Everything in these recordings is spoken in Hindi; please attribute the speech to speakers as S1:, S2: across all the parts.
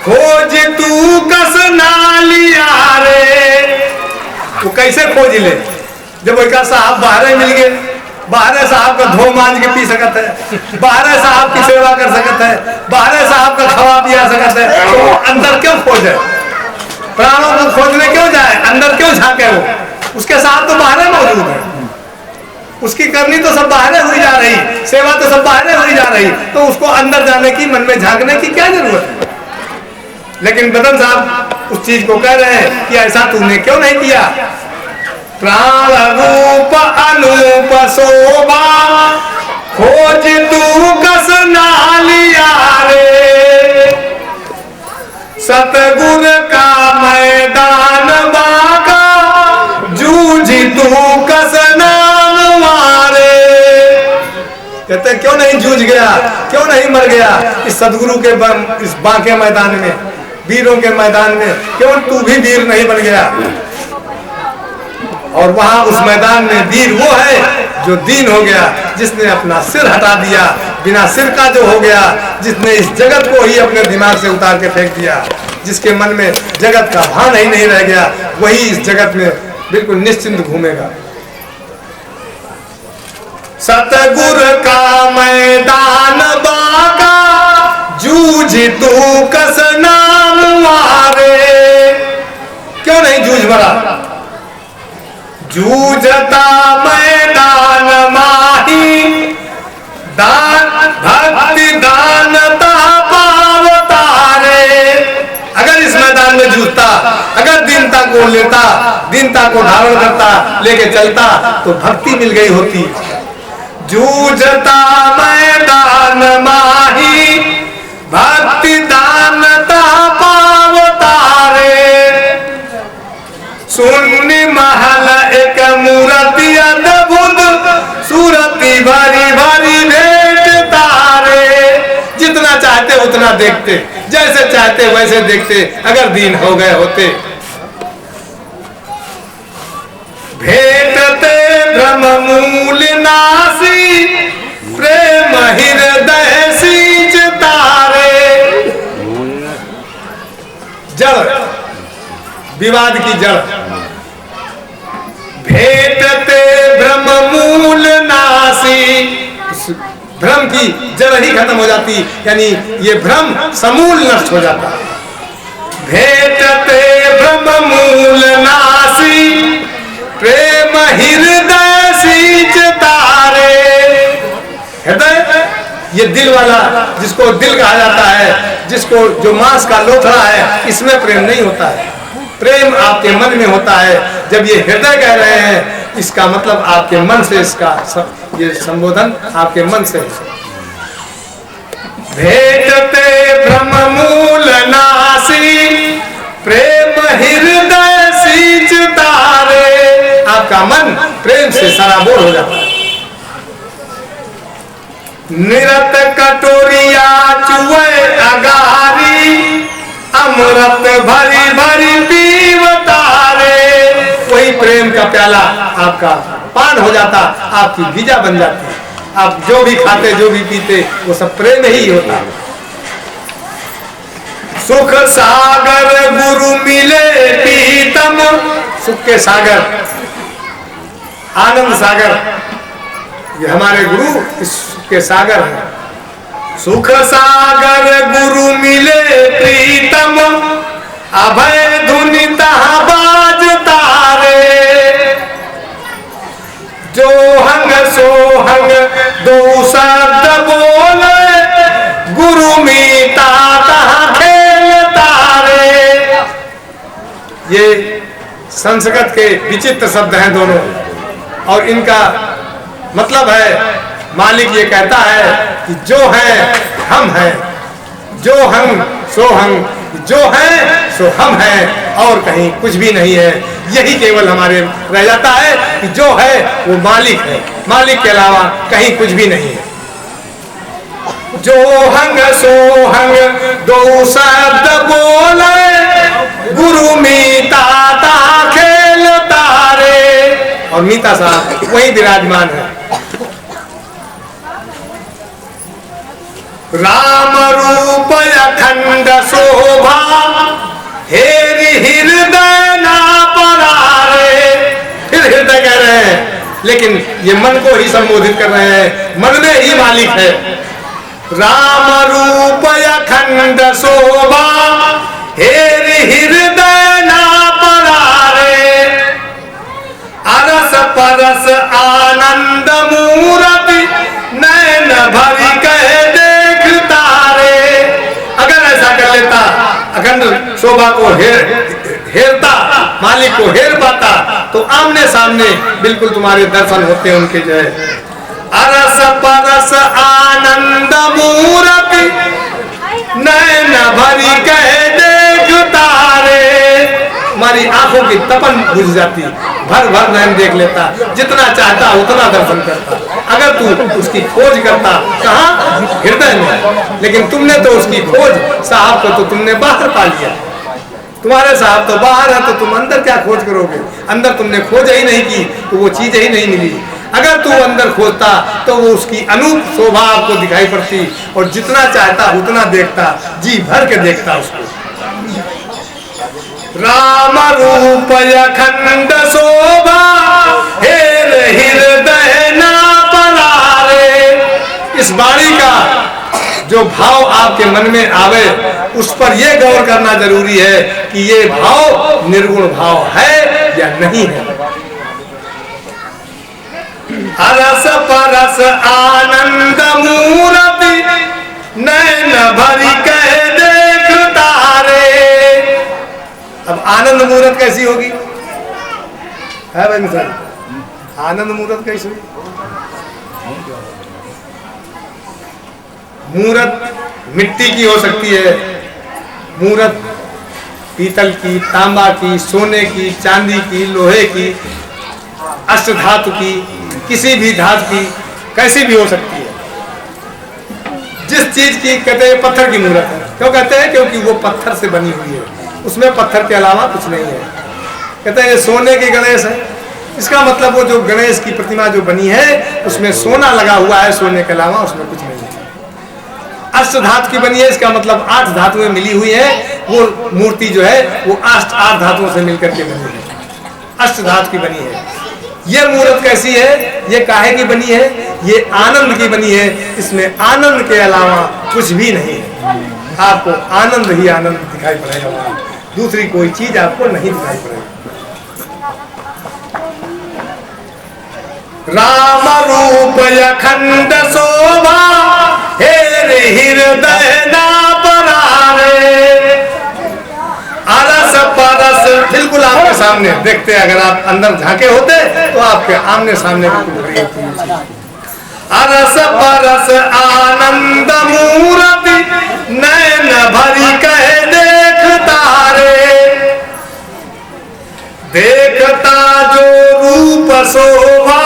S1: खोज तू कस नालिया रे। वो कैसे खोज ले जब एक साहब बाहर मिल गए, बाहर साहब का धो मांझ के पी सकता है, बाहर साहब की सेवा कर सकता है, बाहर साहब का खवा पिया सकता है, तो अंदर क्यों खोजे? प्राणों को खोजने क्यों जाए? अंदर क्यों झांके? वो उसके साथ तो बाहर मौजूद है, उसकी करनी तो सब बाहर हुई जा रही, सेवा तो सब बाहर हुई जा रही, तो उसको अंदर जाने की, मन में झांकने की क्या जरूरत है? लेकिन बदन साहब उस चीज को कह रहे हैं कि ऐसा तूने क्यों नहीं किया? प्राण रूप अनूप शोभा खोज तू कस नालिया रे। सतगुर का मैदान बाका जूझ तू कस नाम मारे। कहते क्यों नहीं जूझ गया, क्यों नहीं मर गया इस सदगुरु के इस बांके मैदान में, वीरों के मैदान में? क्यों तू भी वीर नहीं बन गया? और वहां उस मैदान में वीर वो है जो दीन हो गया, जिसने अपना सिर हटा दिया, बिना सिर का जो हो गया, जिसने इस जगत को ही अपने दिमाग से उतार के फेंक दिया, जिसके मन में जगत का भान ही नहीं रह गया, वही इस जगत में बिल्कुल निश्चिंत घूमेगा। सतगुर का मैदान बाका जूझ तू कस नाम मारे। क्यों नहीं जूझ मरा? जूझता मैदान माही दान भक्ति दानता पावता रे। अगर इस मैदान में जूझता, अगर दीनता को लेता, दीनता को धारण करता, लेके चलता, तो भक्ति मिल गई होती। जूझता मैदान माही भक्ति दानता पावता रे। सुन्नी महल एक मूर्ति अद्भुत सूरती भरी भरी भेंट तारे। जितना चाहते उतना देखते, जैसे चाहते वैसे देखते, अगर दीन हो गए होते। भेंटते ब्रह्म मूल नासी प्रेम हृदय सींच तारे। जड़ विवाद की जड़, भेंटते ब्रह्म मूल नासी, भ्रम की जड़ ही खत्म हो जाती, यानी ये भ्रम समूल नष्ट हो जाता। भेंटते ब्रह्म मूल नासी प्रेम हृदय सींच तारे। हृदय ये दिल वाला, जिसको दिल कहा जाता है, जिसको जो मांस का लोथड़ा है, इसमें प्रेम नहीं होता है। प्रेम आपके मन में होता है। जब ये हृदय कह रहे हैं, इसका मतलब आपके मन से, इसका ये संबोधन आपके मन से। भेंटते ब्रह्म मूल नासी प्रेम हृदय सींच तारे। आपका मन प्रेम से सराबोर हो जाता है। निरत कटोरिया चुए अगारी अमृत भरी भरी पीवता रे। वही प्रेम का प्याला आपका पान हो जाता, आपकी गिजा बन जाती। आप जो भी खाते, जो भी पीते, वो सब प्रेम ही होता। सुख सागर गुरु मिले पीतम। सुख के सागर, आनंद सागर, ये हमारे गुरु के सागर हैं। सुख सागर गुरु मिले प्रीतम अभय धुनि तहाँ बाजता रे। जो हंग सोहंग दो शब्द बोले गुरु मीता तहाँ खेलता रे। ये संस्कृत के विचित्र शब्द हैं दोनों, और इनका मतलब है, मालिक ये कहता है कि जो है हम हैं, जो हम सो हम, जो है सो हम हैं, और कहीं कुछ भी नहीं है। यही केवल हमारे रह जाता है कि जो है वो मालिक है, मालिक के अलावा कहीं कुछ भी नहीं है। जो हंग सो हंग दो शब्द बोले गुरु मीता ता खेलता रे। और मीता साहब वही विराजमान है। राम रूप अखंड शोभा लेकिन ये मन को ही संबोधित कर रहे हैं, मन में ही मालिक है। राम रूप अखंड शोभा हेर हृदय ना परारे, अरस परस आनंद मूरति नैन भरी कह देख तारे। अगर ऐसा कर लेता, अखंड शोभा को हेरता, मालिक को हेर पाता, तो आमने सामने बिल्कुल तुम्हारे दर्शन होते हैं उनके। जो है अरस परस आनंद मूरति नैन भरी कह देख तारे। हमारी आंखों की तपन बुझ जाती, भर भर नैन देख लेता, जितना चाहता उतना दर्शन करता। अगर तू उसकी खोज करता, कहाँ? हृदय में। लेकिन तुमने तो उसकी खोज, साहब को तो तुमने बाहर पा लिया। तुम्हारे साहब तो बाहर है, तो तुम अंदर क्या खोज करोगे? अंदर तुमने खोज ही नहीं की तो वो चीज ही नहीं मिली। अगर तू अंदर खोजता तो वो उसकी अनूप शोभा आपको दिखाई पड़ती, और जितना चाहता उतना देखता, जी भर के देखता उसको। राम रूप अखंड शोभा हेर हृदय ना परारे। इस वाणी का जो भाव आपके मन में आवे, उस पर यह गौर करना जरूरी है कि ये भाव निर्गुण भाव है या नहीं है। अरस परस आनंद मूरति नैन भरी कह देख तारे। अब आनंद मूरत कैसी होगी? है भाई मिसाल, आनंद मूरत कैसी होगी? मूरत मिट्टी की हो सकती है, मूरत पीतल की, तांबा की, सोने की, चांदी की, लोहे की, अष्टधातु की, किसी भी धातु की, कैसी भी हो सकती है। जिस चीज की कहते हैं पत्थर की मूरत है, क्यों कहते हैं? क्योंकि वो पत्थर से बनी हुई है, उसमें पत्थर के अलावा कुछ नहीं है। कहते हैं सोने की गणेश है, इसका मतलब वो जो गणेश की प्रतिमा जो बनी है उसमें सोना लगा हुआ है, सोने के अलावा उसमें कुछ नहीं है। अष्ट धातु की बनी है, इसका मतलब 8 धातुएं मिली हुई है, वो मूर्ति जो है वो 8 धातुओं से मिलकर के बनी है, अष्ट धातु की बनी है। ये मूर्त कैसी है? ये काहे की बनी है? ये आनंद की बनी है, इसमें आनंद के अलावा कुछ भी नहीं है। आपको आनंद ही आनंद दिखाई पड़ेगा, दूसरी कोई चीज आपको नहीं दिखाई पड़ेगी। राम रूप अखंड शोभा हेर हृदय ना परारे, अरस परस बिल्कुल आपके सामने देखते। अगर आप अंदर झांके होते तो आपके आमने सामने अरस परस आनंद मूरति नैन भरी कह देख तारे। देखता जो रूप शोभा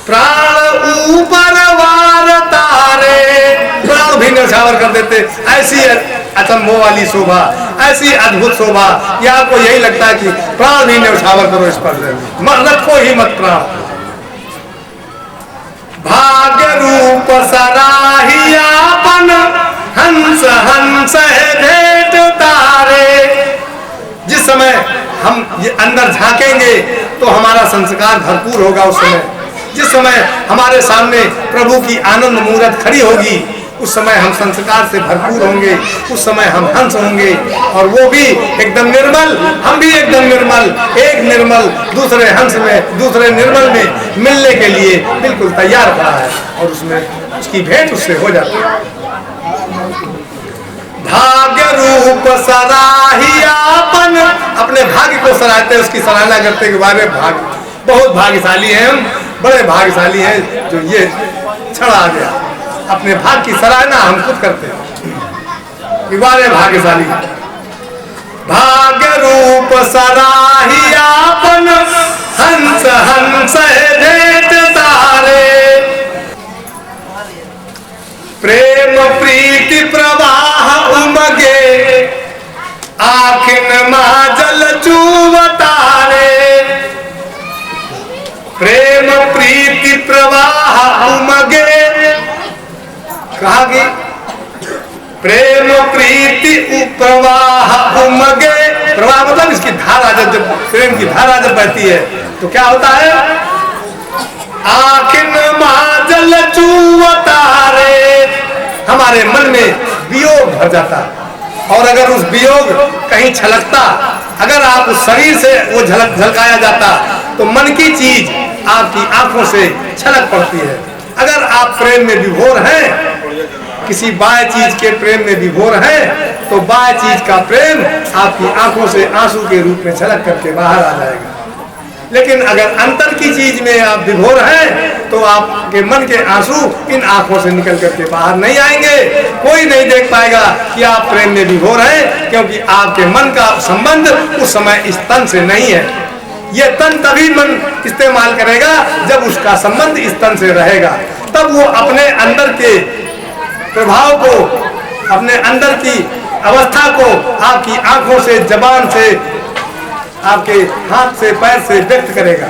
S1: प्राण ऊपर वार तारे। प्राण भी न्यौछावर कर देते, ऐसी अचंभों वाली शोभा, ऐसी अद्भुत शोभा, या आपको यही लगता है कि प्राण भी न्यौछावर करो इस पर, रखो ही मत प्राण। भाग्य रूप सराहियापन हंस हंस भेंट तारे। जिस समय हम ये अंदर झांकेंगे तो हमारा संस्कार भरपूर होगा। उस समय जिस समय हमारे सामने प्रभु की आनंद मूरत खड़ी होगी, उस समय हम संस्कार से भरपूर होंगे, उस समय हम हंस होंगे, और वो भी एकदम निर्मल, हम भी एकदम निर्मल। एक निर्मल दूसरे हंस में, दूसरे निर्मल में मिलने के लिए बिल्कुल तैयार खड़ा है, और उसमें उसकी भेंट उससे हो जाती है। भाग्य रूप सराहियापन, अपने भाग्य को सराहते, उसकी सराहना करते कि बारे भाग्य, बहुत भाग्यशाली हैं हम, बड़े भाग्यशाली हैं जो ये क्षण आ गया। अपने भाग्य की सराहना हम खुद करते हैं, बड़े भाग्यशाली। भाग्य रूप सराहियापन हंस हंस भेंट तारे। प्रेम प्रीति प्रवाह उमगे आखिन मां जल चूवतारे। प्रेम प्रीति प्रवाह उमगे, कहा कि प्रेम प्रीति प्रवाह उमगे। प्रवाह मतलब इसकी धारा, जब प्रेम की धारा जब बहती है तो क्या होता है? आखिन माजल चूवतारे। हमारे मन में वियोग भर जाता, और अगर उस वियोग कहीं छलकता, अगर आप उस शरीर से वो झलकाया जाता तो मन की चीज आपकी आंखों से छलक पड़ती है। अगर आप प्रेम में विभोर हैं, किसी बाह्य चीज के प्रेम में विभोर हैं, तो बाह्य चीज का प्रेम आपकी आंखों से आंसू के रूप में छलक करके बाहर आ जाएगा। लेकिन अगर अंतर की चीज में आप विभोर हैं तो आपके मन के आंसू इन आंखों से निकल करके बाहर नहीं आएंगे। कोई नहीं देख पाएगा कि आप प्रेम में विभोर हैं, क्योंकि आपके मन का संबंध उस समय इस तन से नहीं है। ये तन तभी मन इस्तेमाल करेगा जब उसका संबंध इस तन से रहेगा, तब वो अपने अंदर के प्रभाव को, अपने अंदर की अवस्था को आपकी आंखों से, जबान से, आपके हाथ से, पैर से व्यक्त करेगा।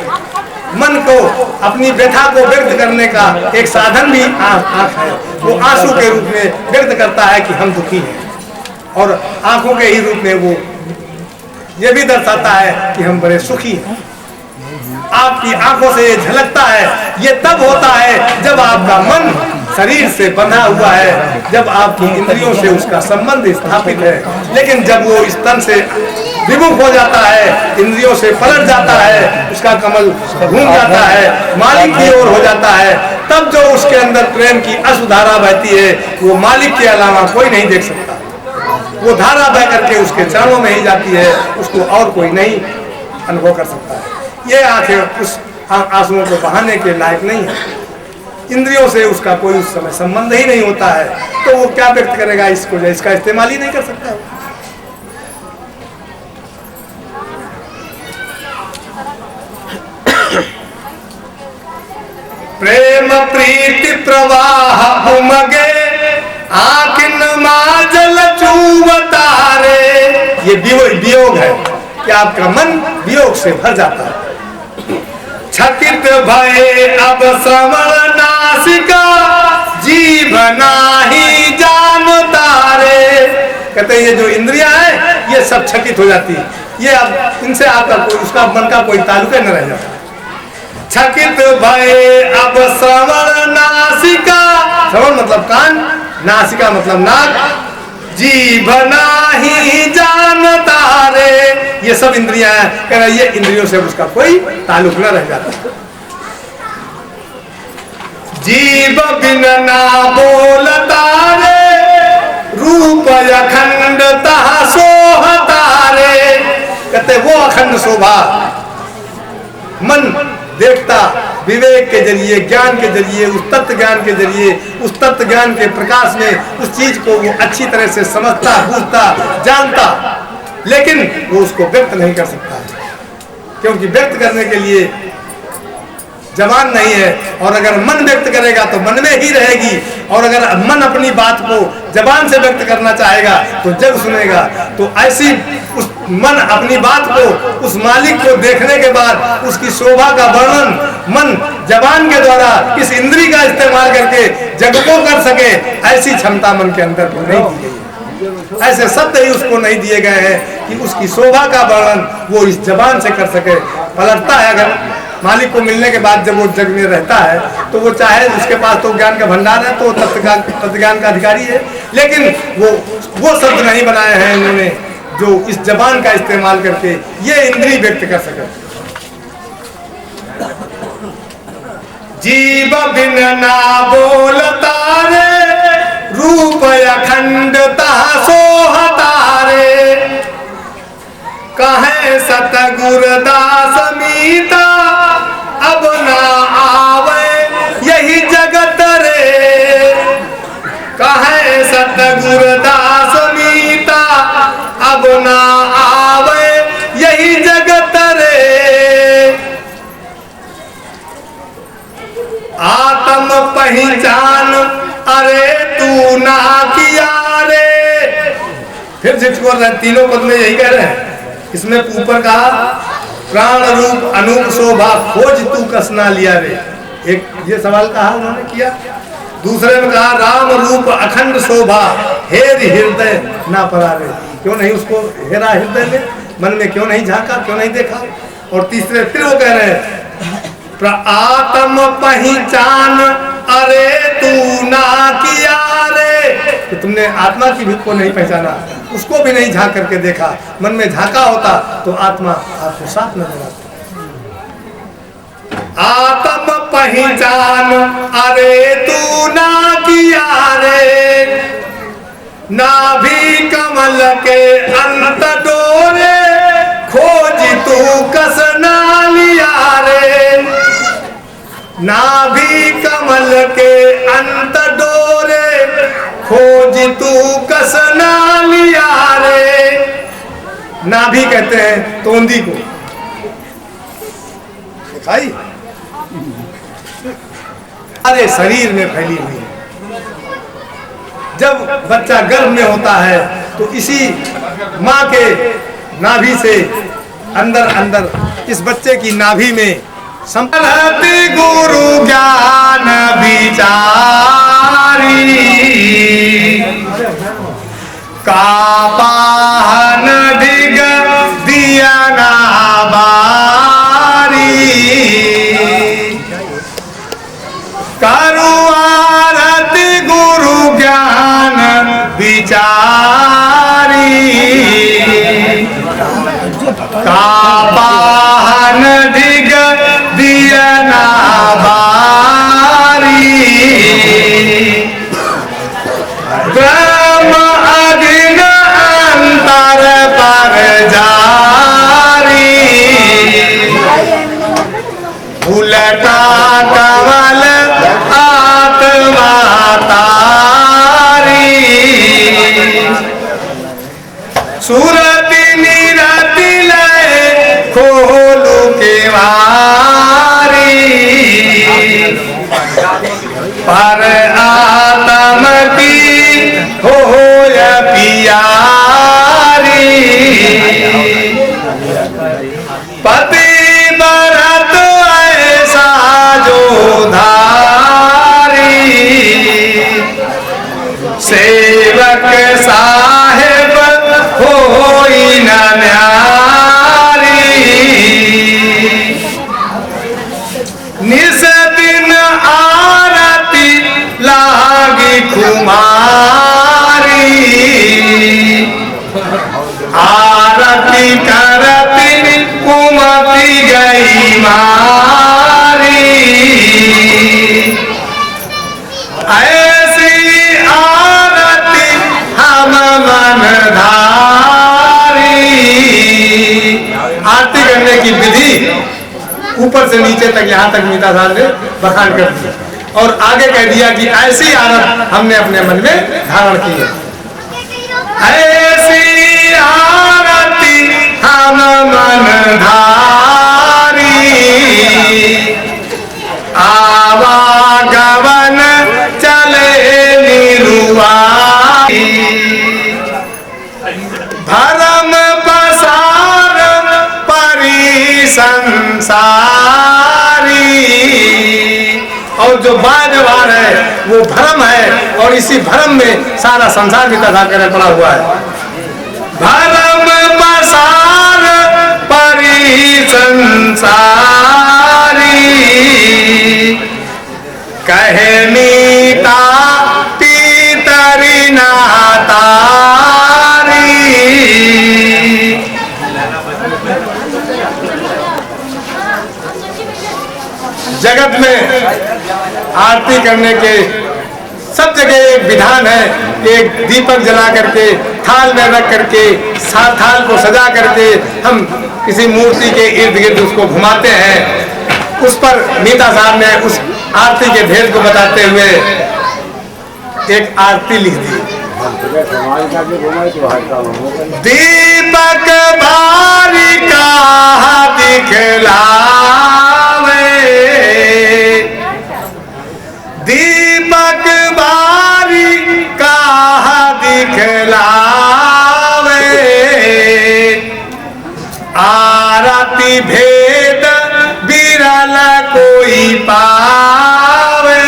S1: मन को, अपनी व्यथा को व्यक्त करने का एक साधन भी आंख है। वो आंसू के रूप में व्यक्त करता है कि हम दुखी हैं, और आंखों के ही रूप में वो ये भी दर्शाता है कि हम बड़े सुखी हैं। आपकी आंखों से ये झलकता है। ये तब होता है जब आपका मन शरीर से बंधा हुआ है, जब आपकी इंद्रियों से उसका संबंध स्थापित है। लेकिन जब वो इस तन से विमुख हो जाता है, इंद्रियों से पलट जाता है, उसका कमल घूम जाता है, मालिक की ओर हो जाता है, तब जो उसके अंदर प्रेम की अश्रुधारा बहती है, वो मालिक के अलावा कोई नहीं देख सकता। वो धारा बह करके उसके चरणों में ही जाती है, उसको और कोई नहीं अनुभव कर सकता है। ये आंखें उस आंसुओं को बहाने के लायक नहीं है। इंद्रियों से उसका कोई उस समय संबंध ही नहीं होता है, तो वो क्या व्यक्त करेगा इसको, इसका इस्तेमाल ही नहीं कर सकता। प्रेम प्रीति प्रवाह उमगे, आखिन माजल चूवतारे। ये वियोग है कि आपका मन वियोग से भर जाता है। छकित भय अब श्रवण नासिका, जीभ नाही जानता रे। कहते हैं ये जो इंद्रियां हैं ये सब छकित हो जाती है, ये अब इनसे आपका कोई, उसका मन का कोई ताल्लुक न रह जाता। छकित भय अब श्रवण नासिका, श्रवण मतलब कान, नासिका मतलब नाक, जीभ नाही जानता रे। ये सब इंद्रियां हैं, कह रहा ये इंद्रियों से उसका कोई ताल्लुक न रह जाता। जीभ बिन ना बोलता रे, रूप अखंड तहा सोहता रे। कहते वो अखंड शोभा मन देखता, विवेक के जरिए, ज्ञान के जरिए, उस तत्व ज्ञान के जरिए, उस तत्व ज्ञान के प्रकाश में उस चीज को वो अच्छी तरह से समझता, बूझता, जानता, लेकिन वो उसको व्यक्त नहीं कर सकता है, क्योंकि व्यक्त करने के लिए जबान नहीं है। और अगर मन व्यक्त करेगा तो मन में ही रहेगी, और अगर मन अपनी बात को जबान से व्यक्त करना चाहेगा तो जग सुनेगा। तो ऐसी उस मन अपनी बात को, उस मालिक को देखने के बाद उसकी शोभा का वर्णन मन जबान के द्वारा इस इंद्री का इस्तेमाल करके जग को कर सके, ऐसी क्षमता मन के अंदर को नहीं दी गई। ऐसे शब्द ही उसको नहीं दिए गए हैं कि उसकी शोभा का वर्णन वो इस जबान से कर सके। पलटता है, अगर मालिक को मिलने के बाद जब वो जग में रहता है तो वो चाहे उसके पास तो ज्ञान का भंडार है, तो तत्व ज्ञान का अधिकारी है, लेकिन वो शब्द नहीं बनाए हैं इन्होंने जो इस जबान का इस्तेमाल करके ये इंद्री व्यक्त कर सके। जीभ बिन ना बोलता रे, रूप अखंड तहा सोहता रे। कहे सतगुर दास मीता, अब ना आवे यही जगत रे। कहे सतगुर दास मीता, अब ना आवे यही जगत रे। आत्म पहचान अरे तू ना किया रे। फिर जिसको तीनों पद में यही कह रहे हैं। इसमें ऊपर कहा प्राण रूप अनूप शोभा, खोज तू कसना लिया रे। एक ये सवाल कहा उन्होंने किया। दूसरे में कहा राम रूप अखंड शोभा, हेर हृदय ना परा रे। क्यों नहीं उसको हेरा हृदय में, मन में क्यों नहीं झांका, क्यों नहीं देखा। और तीसरे फिर वो कह रहे हैं आत्म पहचान अरे तू ना किया रे, कि तुमने आत्मा की भी को नहीं पहचाना, उसको भी नहीं झांक करके देखा। मन में झांका होता तो आत्मा आपको साथ नजर आती। आत्म पहचान अरे तू ना किया रे, नाभि कमल के अंत डोरे खोज तू कस ना लिया रे, नाभि कमल के अंत डोरे खोज तू कस ना लिया रे। नाभि कहते हैं तोंदी को, दिखाई अरे शरीर में फैली हुई है। जब बच्चा गर्भ में होता है तो इसी माँ के नाभि से अंदर अंदर इस बच्चे की नाभि में संपत्ति गुरु ज्ञान विचारी का पाहन दिग दिया ना बारी, करू आरती गुरु ज्ञान विचारी का पाहन दिग दिया ना बारी, ब्रह्म अग्नि अंतर पर जारी, उलटा कमल आत्मा तारी, सूरति निरति लय खोलू के वारी, पर आत्म की हो पियारी, पति बरत ऐसा जो धारी, सेवक साहेब होई न न्यारी, निस दिन आरती लागी खुमारी, आरती करती कुमती गई मारी, ऐसी आरती हम मन धारी। आरती करने की विधि ऊपर से नीचे तक यहाँ तक मीता साहब ने बखान कर दिया और आगे कह दिया कि ऐसी आरत हमने अपने मन में धारण की है। ऐसी आरती हम मन धारी, आवागमन चले निरुआरी, धर्म पसार परी संसारी। और जो बाजवार है वो भ्रम है और इसी भ्रम में सारा संसार भी तथा कर पड़ा हुआ है। भ्रम पसार परी संसारी, कहे मीता पीतरी नातारी, जगत में आरती करने के सब जगह एक विधान है। एक दीपक जला करके थाल में रख करके थाल को सजा करके हम किसी मूर्ति के इर्द गिर्द उसको घुमाते हैं। उस पर मीता साहब ने उस आरती के भेद को बताते हुए एक आरती लिख दी। दीपक बारी का दिखलावे, दीपक बारी का दिखलावे, आरती भेद बिरल कोई पावे,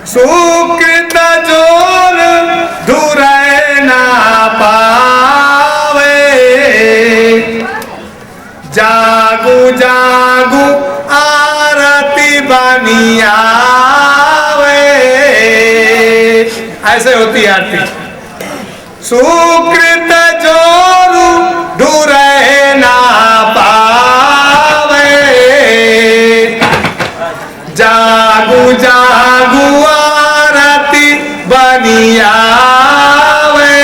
S1: सुकृत जोर धुरै ना पावे, जा बनी आवे। ऐसे होती है आरती। सुकृत जोरु ढूरे ना पावे, जागू जागू आरती बनी आवे।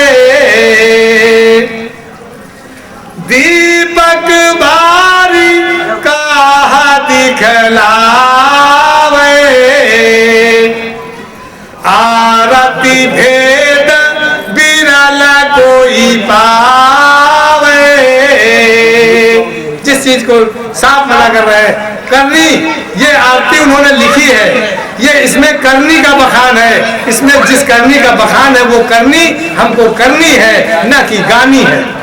S1: दीपक बारी कहा दिखलावे, आरती भेद बिरल कोई पावे। जिस चीज को साफ मना कर रहे हैं, करनी, ये आरती उन्होंने लिखी है, ये इसमें करनी का बखान है। इसमें जिस करनी का बखान है वो करनी हमको करनी है, न कि गानी है।